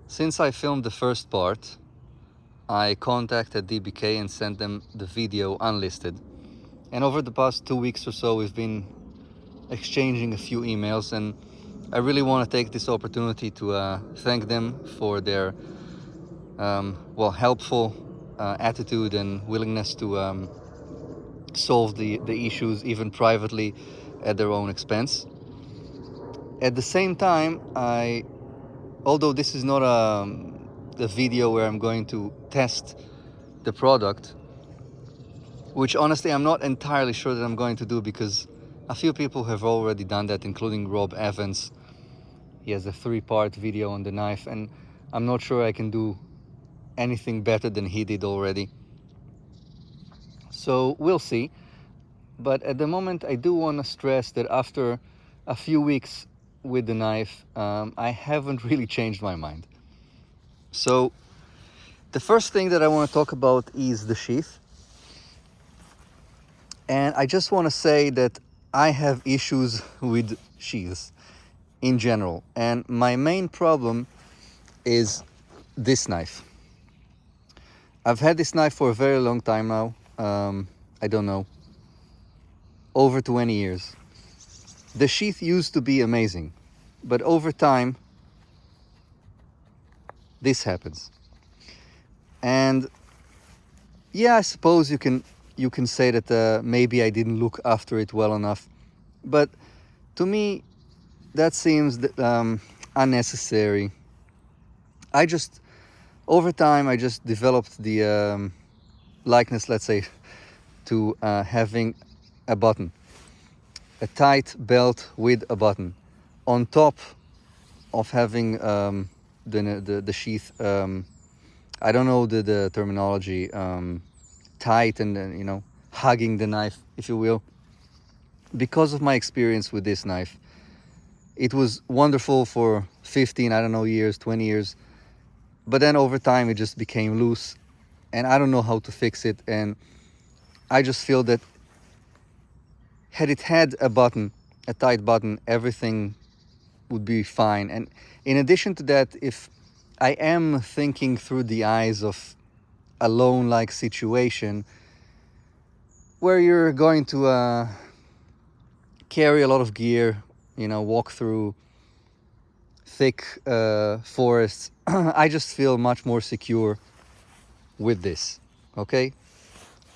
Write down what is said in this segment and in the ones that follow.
Since I filmed the first part, I contacted DBK and sent them the video unlisted. And over the past 2 weeks or so, we've been exchanging a few emails, and I really want to take this opportunity to thank them for their well, helpful attitude and willingness to solve the issues even privately at their own expense. At the same time, although this is not a video where I'm going to test the product, which honestly I'm not entirely sure that I'm going to do, because a few people have already done that, including Rob Evans. He has a 3-part video on the knife, and I'm not sure I can do anything better than he did already. So we'll see. But at the moment, I do want to stress that after a few weeks with the knife, I haven't really changed my mind. So the first thing that I want to talk about is the sheath. And I just want to say that I have issues with sheaths in general. And my main problem is this knife. I've had this knife for a very long time now. I don't know, over 20 years. The sheath used to be amazing, but over time, this happens. And yeah, I suppose you can say that maybe I didn't look after it well enough, but to me, that seems unnecessary. Over time, I just developed the likeness, let's say, to having a button, a tight belt with a button, on top of having the sheath. I don't know the terminology. Tight and hugging the knife, if you will. Because of my experience with this knife, it was wonderful for 15, I don't know, years, 20 years. But then over time, it just became loose, and I don't know how to fix it. And I just feel that had it had a button, a tight button, everything would be fine. And in addition to that, if I am thinking through the eyes of a loan-like situation where you're going to carry a lot of gear, walk through thick forests, I just feel much more secure with this, okay?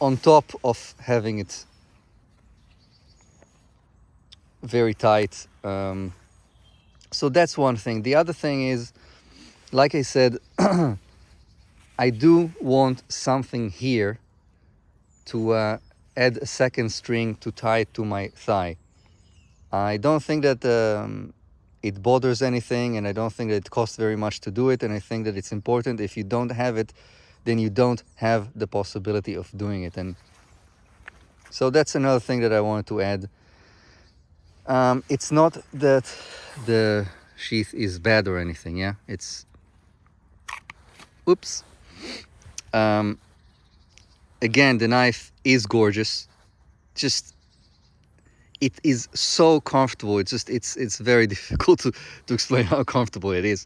On top of having it very tight. So that's one thing. The other thing is, like I said, I do want something here to add a second string to tie it to my thigh. I don't think that it bothers anything, and I don't think that it costs very much to do it, and I think that it's important. If you don't have it, then you don't have the possibility of doing it. And so that's another thing that I wanted to add. It's not that the sheath is bad or anything, yeah? Oops. Again, the knife is gorgeous. Just, it is so comfortable. It's very difficult to explain how comfortable it is.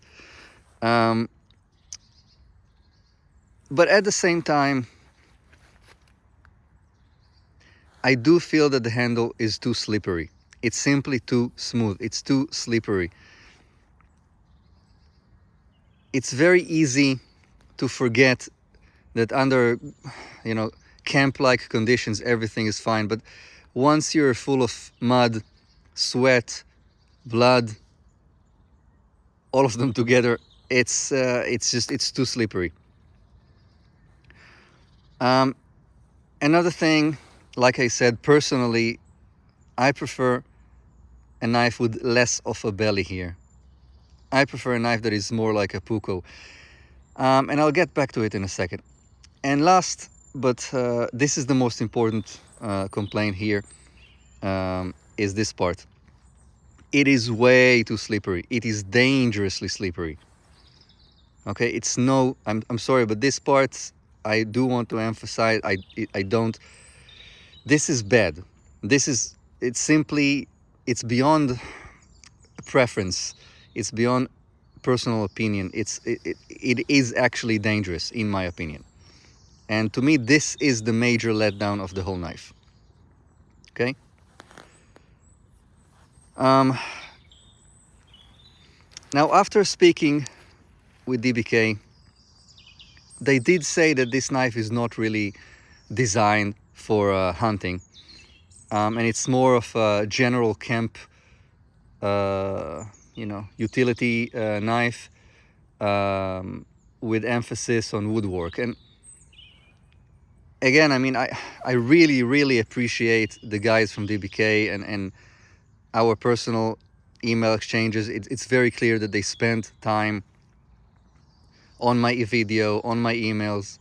But at the same time, I do feel that the handle is too slippery. It's simply too smooth. It's too slippery. It's very easy to forget that under, camp-like conditions, everything is fine. But once you're full of mud, sweat, blood, all of them together, it's too slippery. Another thing, like I said, personally, I prefer a knife with less of a belly here. I prefer a knife that is more like a puko. And I'll get back to it in a second. And last, but this is the most important complaint here, is this part. It is way too slippery. It is dangerously slippery. Okay, I'm sorry, but this part, I do want to emphasize, I don't, this is bad. It's beyond preference. It's beyond personal opinion, it is actually dangerous, in my opinion. And to me, this is the major letdown of the whole knife. Okay. Now, after speaking with DBK, they did say that this knife is not really designed for hunting, and it's more of a general camp, utility knife, with emphasis on woodwork. And again, I mean, I really appreciate the guys from DBK and our personal email exchanges. It's very clear that they spent time on my video, on my emails.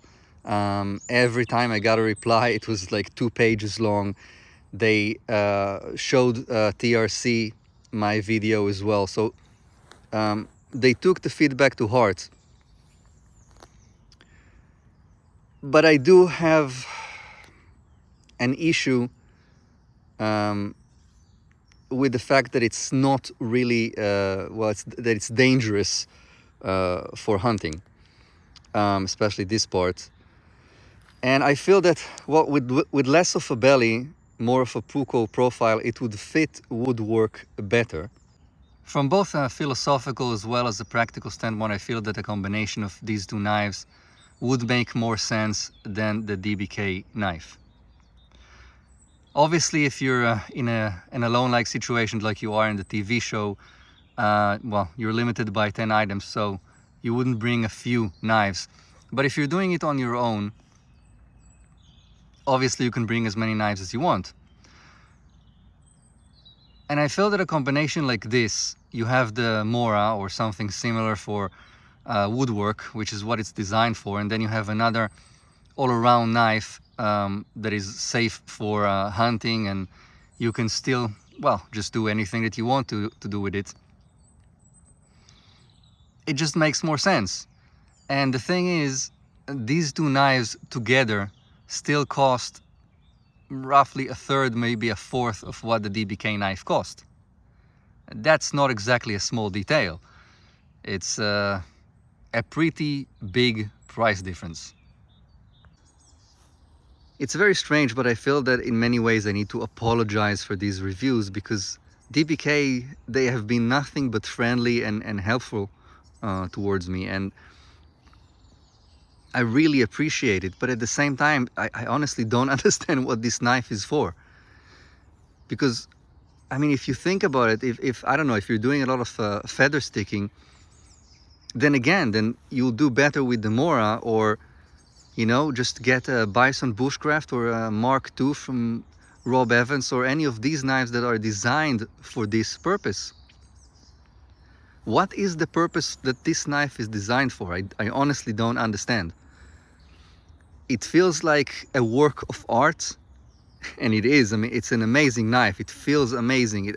Every time I got a reply, it was like 2 pages long. They showed TRC my video as well. So they took the feedback to heart. But I do have an issue with the fact that it's not really, that it's dangerous for hunting, especially this part. And I feel that, well, with less of a belly, more of a Puko profile, it would fit woodwork better. From both a philosophical as well as a practical standpoint, I feel that a combination of these two knives would make more sense than the DBK knife. Obviously, if you're in a loan-like situation like you are in the TV show, well, you're limited by 10 items, so you wouldn't bring a few knives. But if you're doing it on your own, obviously you can bring as many knives as you want. And I feel that a combination like this, you have the Mora or something similar for woodwork, which is what it's designed for, and then you have another all-around knife that is safe for hunting, and you can still, well, just do anything that you want to do with it. It just makes more sense. And the thing is, these two knives together still cost roughly a third, maybe a fourth of what the DBK knife cost. That's not exactly a small detail. It's a pretty big price difference. It's very strange, but I feel that in many ways I need to apologize for these reviews, because DBK, they have been nothing but friendly and helpful towards me, and I really appreciate it. But at the same time, I honestly don't understand what this knife is for. Because, I mean, if you think about it, if I don't know, if you're doing a lot of feather sticking, then you'll do better with the Mora, or, you know, just get a Bison Bushcraft or a Mark II from Rob Evans, or any of these knives that are designed for this purpose. What is the purpose that this knife is designed for? I honestly don't understand. It feels like a work of art, and it is. I mean, it's an amazing knife. It feels amazing.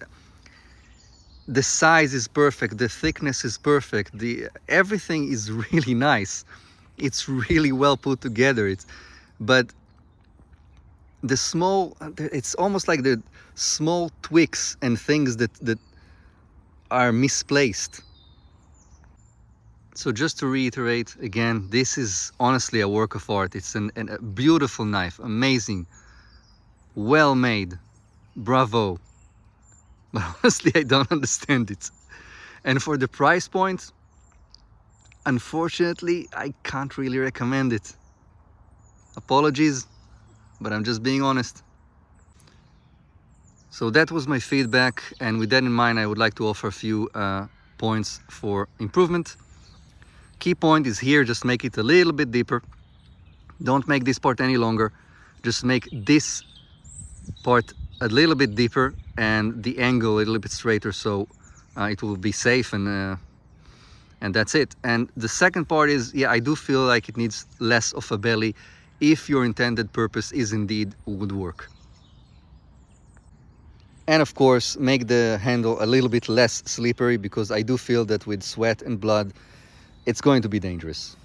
The size is perfect. The thickness is perfect. Everything is really nice. It's really well put together. But it's almost like the small tweaks and things that are misplaced. So just to reiterate again, this is honestly a work of art. It's a beautiful knife, amazing, well made, bravo. But honestly, I don't understand it. And for the price point, unfortunately, I can't really recommend it. Apologies, but I'm just being honest. So that was my feedback, and with that in mind, I would like to offer a few points for improvement. Key point is here, just make it a little bit deeper. Don't make this part any longer. Just make this part a little bit deeper and the angle a little bit straighter, so it will be safe, and that's it. And the second part is, yeah, I do feel like it needs less of a belly if your intended purpose is indeed woodwork. And of course, make the handle a little bit less slippery, because I do feel that with sweat and blood, it's going to be dangerous.